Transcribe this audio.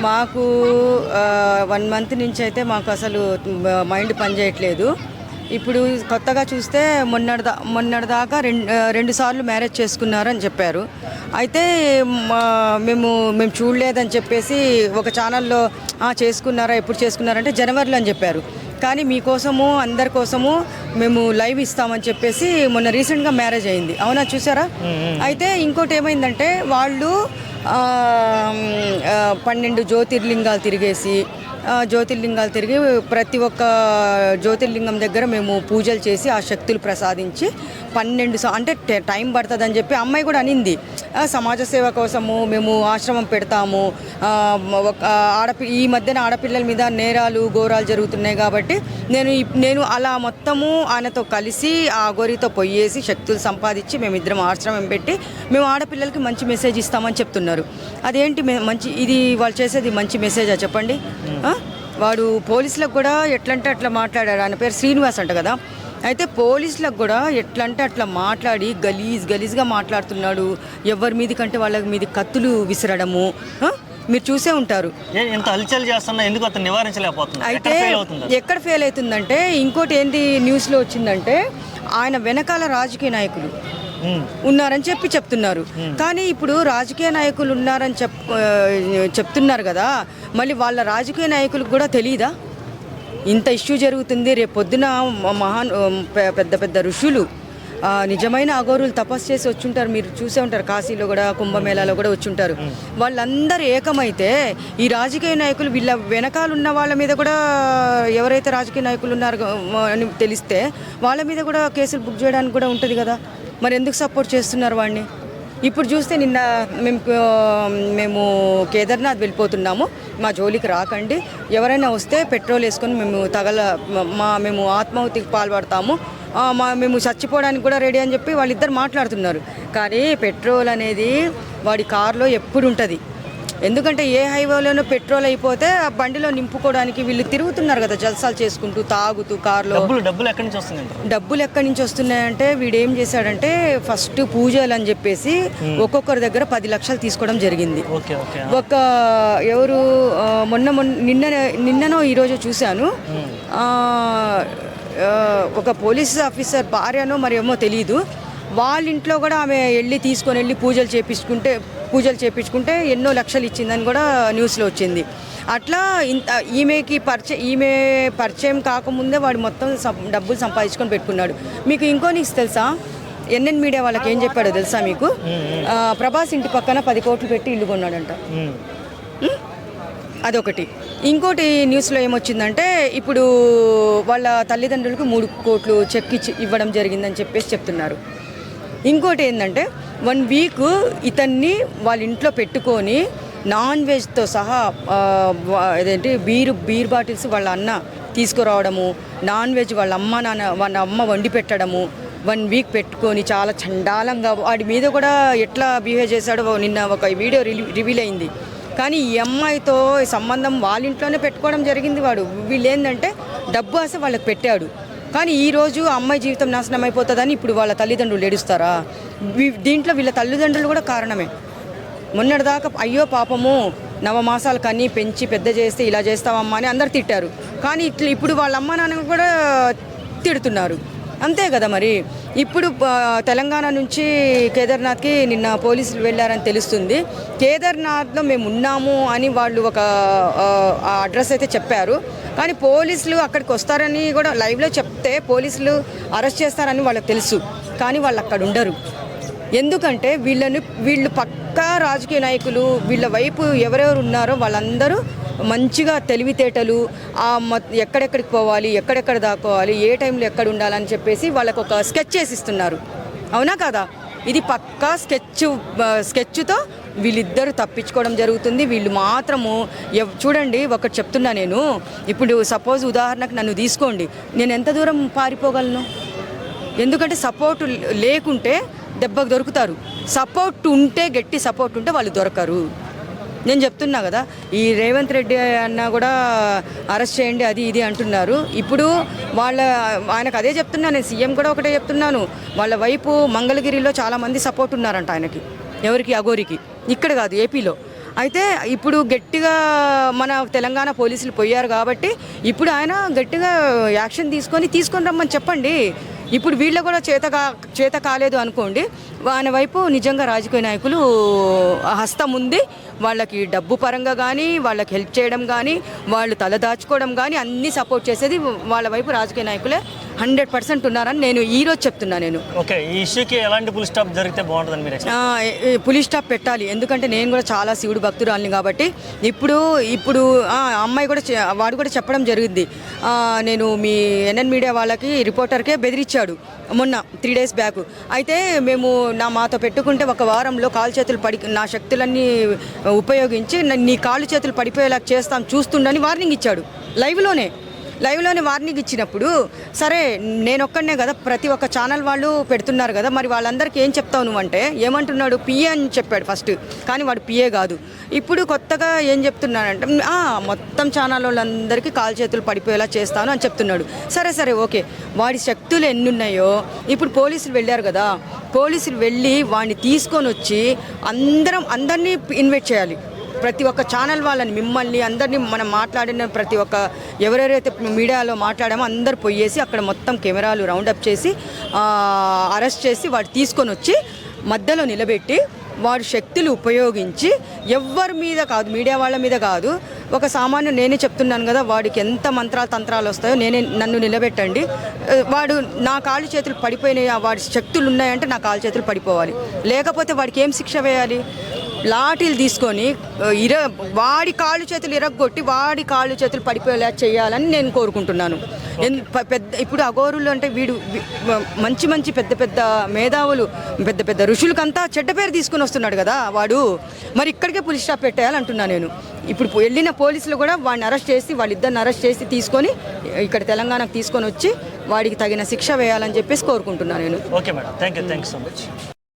మాకు 1 మంత్ నుంచి అయితే మాకు అసలు మైండ్ పనిచేయట్లేదు. ఇప్పుడు కొత్తగా చూస్తే మొన్నటిదాకా రెండు సార్లు మ్యారేజ్ చేసుకున్నారని చెప్పారు. అయితే మేము చూడలేదని చెప్పేసి ఒక ఛానల్లో చేసుకున్నారా, ఎప్పుడు చేసుకున్నారంటే జనవరిలో అని చెప్పారు. కానీ మీకోసము అందరి కోసము మేము లైవ్ ఇస్తామని చెప్పేసి మొన్న రీసెంట్గా మ్యారేజ్ అయింది. అవునా, చూసారా? అయితే ఇంకోటి ఏమైందంటే వాళ్ళు 12 జ్యోతిర్లింగాలు తిరిగి ప్రతి ఒక్క జ్యోతిర్లింగం దగ్గర మేము పూజలు చేసి ఆ శక్తులు ప్రసాదించి 12 అంటే టైం పడుతుందని చెప్పి అమ్మాయి కూడా అనింది. సమాజ సేవ కోసము మేము ఆశ్రమం పెడతాము, ఈ మధ్యన ఆడపిల్లల మీద నేరాలు ఘోరాలు జరుగుతున్నాయి కాబట్టి నేను అలా మొత్తము ఆయనతో కలిసి ఆ గోరితో పొయ్యేసి శక్తులు సంపాదించి మేమిద్దరం ఆశ్రమం పెట్టి మేము ఆడపిల్లలకి మంచి మెసేజ్ ఇస్తామని చెప్తున్నారు. అదేంటి మంచి, ఇది వాళ్ళు చేసేది మంచి మెసేజా చెప్పండి? వాడు పోలీసులకు కూడా ఎట్లంటే అట్లా మాట్లాడాడు. ఆయన పేరు శ్రీనివాస్ అంట కదా. అయితే పోలీసులకు కూడా ఎట్లంటే అట్లా మాట్లాడి గలీజ్గా మాట్లాడుతున్నాడు. ఎవరి మీది కంటే వాళ్ళ మీద కత్తులు విసరడము మీరు చూసే ఉంటారు. ఎంత హల్చల్ చేస్తున్నా ఎందుకు అతను నివారించలేకపోతున్నారు? అయితే ఎక్కడ ఫెయిల్ అవుతుందంటే, ఇంకోటి ఏంటి న్యూస్లో వచ్చిందంటే, ఆయన వెనకాల రాజకీయ నాయకులు ఉన్నారని చెప్తున్నారు. కానీ ఇప్పుడు రాజకీయ నాయకులు ఉన్నారని చెప్తున్నారు కదా, మళ్ళీ వాళ్ళ రాజకీయ నాయకులకు కూడా తెలియదా ఇంత ఇష్యూ జరుగుతుంది? రేపు పొద్దున పెద్ద ఋషులు, నిజమైన అఘోరులు తపస్సు చేసి వచ్చుంటారు. మీరు చూసే ఉంటారు, కాశీలో కూడా కుంభమేళాలో కూడా వచ్చుంటారు. వాళ్ళందరూ ఏకమైతే ఈ రాజకీయ నాయకులు వీళ్ళ వెనకాల ఉన్న వాళ్ళ మీద కూడా, ఎవరైతే రాజకీయ నాయకులు ఉన్నారు అని తెలిస్తే వాళ్ళ మీద కూడా కేసులు బుక్ చేయడానికి కూడా ఉంటుంది కదా. మరి ఎందుకు సపోర్ట్ చేస్తున్నారు వాడిని? ఇప్పుడు చూస్తే నిన్న మేము కేదార్నాథ్ వెళ్ళిపోతున్నాము, మా జోలికి రాకండి, ఎవరైనా వస్తే పెట్రోల్ వేసుకొని మేము ఆత్మాహుతికి పాల్పడతాము, మేము చచ్చిపోవడానికి కూడా రెడీ అని చెప్పి వాళ్ళిద్దరు మాట్లాడుతున్నారు. కానీ పెట్రోల్ అనేది వాడి కారులో ఎప్పుడు ఉంటుంది. ఎందుకంటే ఏ హైవేలోనూ పెట్రోల్ అయిపోతే ఆ బండిలో నింపుకోవడానికి వీళ్ళు తిరుగుతున్నారు కదా, జల్సాలు చేసుకుంటూ తాగుతూ కారులో. డబ్బులు ఎక్కడి నుంచి వస్తున్నాయి? డబ్బులు ఎక్కడి నుంచి వస్తున్నాయంటే, వీడు ఏం చేశాడంటే ఫస్ట్ పూజలు అని చెప్పేసి ఒక్కొక్కరి దగ్గర 10 లక్షలు తీసుకోవడం జరిగింది. ఒక ఎవరు నిన్ననో ఈరోజు చూశాను, ఒక పోలీస్ ఆఫీసర్ భార్యనో మరి ఏమో తెలీదు, వాళ్ళ ఇంట్లో కూడా ఆమె తీసుకొని వెళ్ళి పూజలు చేపించుకుంటే ఎన్నో లక్షలు ఇచ్చిందని కూడా న్యూస్లో వచ్చింది. అట్లా ఈమె పరిచయం కాకముందే వాడు మొత్తం డబ్బులు సంపాదించుకొని పెట్టుకున్నాడు. మీకు ఇంకో న్యూస్ తెలుసా? ఎన్ఎన్ మీడియా వాళ్ళకి ఏం చెప్పాడో తెలుసా మీకు? ప్రభాస్ ఇంటి పక్కన 10 కోట్లు పెట్టి ఇల్లు కొన్నాడంట. అదొకటి. ఇంకోటి న్యూస్లో ఏమొచ్చిందంటే, ఇప్పుడు వాళ్ళ తల్లిదండ్రులకు 3 కోట్లు చెక్ ఇవ్వడం జరిగిందని చెప్పేసి చెప్తున్నారు. ఇంకోటి ఏంటంటే, 1 వీక్ ఇతన్ని వాళ్ళ ఇంట్లో పెట్టుకొని నాన్ వెజ్తో సహా బీర్ బాటిల్స్ వాళ్ళ అన్న తీసుకురావడము, నాన్ వెజ్ వాళ్ళ అమ్మ వండి పెట్టడము, 1 వీక్ పెట్టుకొని చాలా చండాలంగా వాడి మీద కూడా ఎట్లా బిహేవ్ చేశాడో నిన్న ఒక వీడియో రివీల్ అయింది. కానీ ఈ అమ్మాయితో సంబంధం వాళ్ళ ఇంట్లోనే పెట్టుకోవడం జరిగింది. వీళ్ళు ఏంటంటే డబ్బు ఆశ వాళ్ళకి పెట్టాడు. కానీ ఈరోజు అమ్మాయి జీవితం నాశనం అయిపోతుందని ఇప్పుడు వాళ్ళ తల్లిదండ్రులు ఏడుస్తారా? దీంట్లో వీళ్ళ తల్లిదండ్రులు కూడా కారణమే. మొన్నటిదాకా అయ్యో పాపము 9 మాసాలు కన్నీ పెంచి పెద్ద చేస్తే ఇలా చేస్తావమ్మా అని అందరు తిట్టారు. కానీ ఇప్పుడు వాళ్ళ అమ్మ నాన్న కూడా తిడుతున్నారు. అంతే కదా మరి. ఇప్పుడు తెలంగాణ నుంచి కేదార్నాథ్కి నిన్న పోలీసులు వెళ్ళారని తెలుస్తుంది. కేదార్నాథ్లో మేము ఉన్నాము అని వాళ్ళు ఒక అడ్రస్ అయితే చెప్పారు. కానీ పోలీసులు అక్కడికి వస్తారని కూడా లైవ్లో చెప్తే పోలీసులు అరెస్ట్ చేస్తారని వాళ్ళకి తెలుసు. కానీ వాళ్ళు అక్కడ ఉండరు. ఎందుకంటే వీళ్ళు పక్కా రాజకీయ నాయకులు. వీళ్ళ వైపు ఎవరెవరు ఉన్నారో వాళ్ళందరూ మంచిగా తెలివితేటలు, ఎక్కడెక్కడికి పోవాలి, ఎక్కడెక్కడ దాక్కోవాలి, ఏ టైంలో ఎక్కడ ఉండాలని చెప్పేసి వాళ్ళకు ఒక స్కెచ్ చేసిస్తున్నారు. అవునా కదా? ఇది పక్కా స్కెచ్తో వీళ్ళిద్దరూ తప్పించుకోవడం జరుగుతుంది. వీళ్ళు మాత్రము చూడండి, ఒకటి చెప్తున్నా నేను. ఇప్పుడు సపోజ్ ఉదాహరణకు నన్ను తీసుకోండి, నేను ఎంత దూరం పారిపోగలను? ఎందుకంటే సపోర్టు లేకుంటే దెబ్బకు దొరుకుతారు, సపోర్ట్ ఉంటే, గట్టి సపోర్ట్ ఉంటే వాళ్ళు దొరకరు. నేను చెప్తున్నా కదా, ఈ రేవంత్ రెడ్డి అన్న కూడా అరెస్ట్ చేయండి అది ఇది అంటున్నారు. ఇప్పుడు ఆయనకు అదే చెప్తున్నా, నేను సీఎం కూడా ఒకటే చెప్తున్నాను. వాళ్ళ వైపు మంగళగిరిలో చాలామంది సపోర్ట్ ఉన్నారంట ఆయనకి. ఎవరికి? అఘోరికి. ఇక్కడ కాదు, ఏపీలో. అయితే ఇప్పుడు గట్టిగా మన తెలంగాణ పోలీసులు పోయారు కాబట్టి ఇప్పుడు ఆయన గట్టిగా యాక్షన్ తీసుకొని రమ్మని చెప్పండి. ఇప్పుడు వీళ్ళు కూడా చేత కాలేదు అనుకోండి, ఆయన వైపు నిజంగా రాజకీయ నాయకులు హస్తం ఉంది. వాళ్ళకి డబ్బు పరంగా కానీ, వాళ్ళకి హెల్ప్ చేయడం కానీ, వాళ్ళు తల దాచుకోవడం కానీ అన్నీ సపోర్ట్ చేసేది వాళ్ళ వైపు రాజకీయ నాయకులే 100% ఉన్నారని నేను ఈరోజు చెప్తున్నా. నేను ఓకే, ఈ ఇష్యూకి ఎలాంటి పులి స్టాప్ జరిగితే బాగుంటుందని మీరు పులి స్టాప్ పెట్టాలి. ఎందుకంటే నేను కూడా చాలా శివుడు భక్తురాలిని కాబట్టి ఇప్పుడు అమ్మాయి కూడా వాడు కూడా చెప్పడం జరిగింది. నేను మీ ఎన్ఎన్ మీడియా వాళ్ళకి రిపోర్టర్కే బెదిరించాడు మొన్న 3 days బ్యాక్. అయితే మేము మాతో పెట్టుకుంటే ఒక వారంలో కాలు చేతులు నా శక్తులన్నీ ఉపయోగించి నీ కాళ్ళు చేతులు పడిపోయేలా చేస్తాం చూస్తుండని వార్నింగ్ ఇచ్చాడు. లైవ్లోనే వార్నింగ్ ఇచ్చినప్పుడు సరే నేను ఒక్కడనే కదా, ప్రతి ఒక్క ఛానల్ వాళ్ళు పెడుతున్నారు కదా, మరి వాళ్ళందరికీ ఏం చెప్తావు నువ్వు అంటే ఏమంటున్నాడు, పిఏ అని చెప్పాడు ఫస్ట్. కానీ వాడు పిఏ కాదు. ఇప్పుడు కొత్తగా ఏం చెప్తున్నాడంటే మొత్తం ఛానల్ వాళ్ళందరికీ కాలు చేతులు పడిపోయేలా చేస్తాను అని చెప్తున్నాడు. సరే ఓకే, వాడి శక్తులు ఎన్నున్నాయో ఇప్పుడు పోలీసులు వెళ్ళారు కదా, పోలీసులు వెళ్ళి వాడిని తీసుకొని వచ్చి అందరినీ ఇన్వైట్ చేయాలి. ప్రతి ఒక్క ఛానల్ వాళ్ళని, మిమ్మల్ని అందరినీ మనం మాట్లాడిన ప్రతి ఒక్క ఎవరెవరైతే మీడియాలో మాట్లాడామో అందరు పోయేసి అక్కడ మొత్తం కెమెరాలు రౌండప్ చేసి అరెస్ట్ చేసి వాడు తీసుకొని వచ్చి మధ్యలో నిలబెట్టి వాడు శక్తులు ఉపయోగించి ఎవ్వరి మీద కాదు, మీడియా వాళ్ళ మీద కాదు, ఒక సామాన్య నేనే చెప్తున్నాను కదా, వాడికి ఎంత తంత్రాలు వస్తాయో నన్ను నిలబెట్టండి. వాడు నా కాళ్ళు చేతులు పడిపోయినాయి, వాడి శక్తులు ఉన్నాయంటే నా కాళ్ళు చేతులు పడిపోవాలి. లేకపోతే వాడికి ఏం శిక్ష వేయాలి? లాఠీలు తీసుకొని వాడి కాళ్ళు చేతులు ఇరగొట్టి వాడి కాళ్ళు చేతులు పడిపోయేలా చేయాలని నేను కోరుకుంటున్నాను. ఇప్పుడు అఘోరులు అంటే మంచి పెద్ద మేధావులు, పెద్ద ఋషులకంతా చెడ్డ పేరు తీసుకుని వస్తున్నాడు కదా వాడు. మరి ఇక్కడికే పులి స్టాప్ పెట్టేయాలంటున్నాను నేను. ఇప్పుడు వెళ్ళిన పోలీసులు కూడా వాడిని అరెస్ట్ చేసి, వాళ్ళిద్దరిని అరెస్ట్ చేసి తీసుకొని ఇక్కడ తెలంగాణకు తీసుకొని వచ్చి వాడికి తగిన శిక్ష వేయాలని చెప్పేసి కోరుకుంటున్నాను నేను. Okay madam, thank you so much.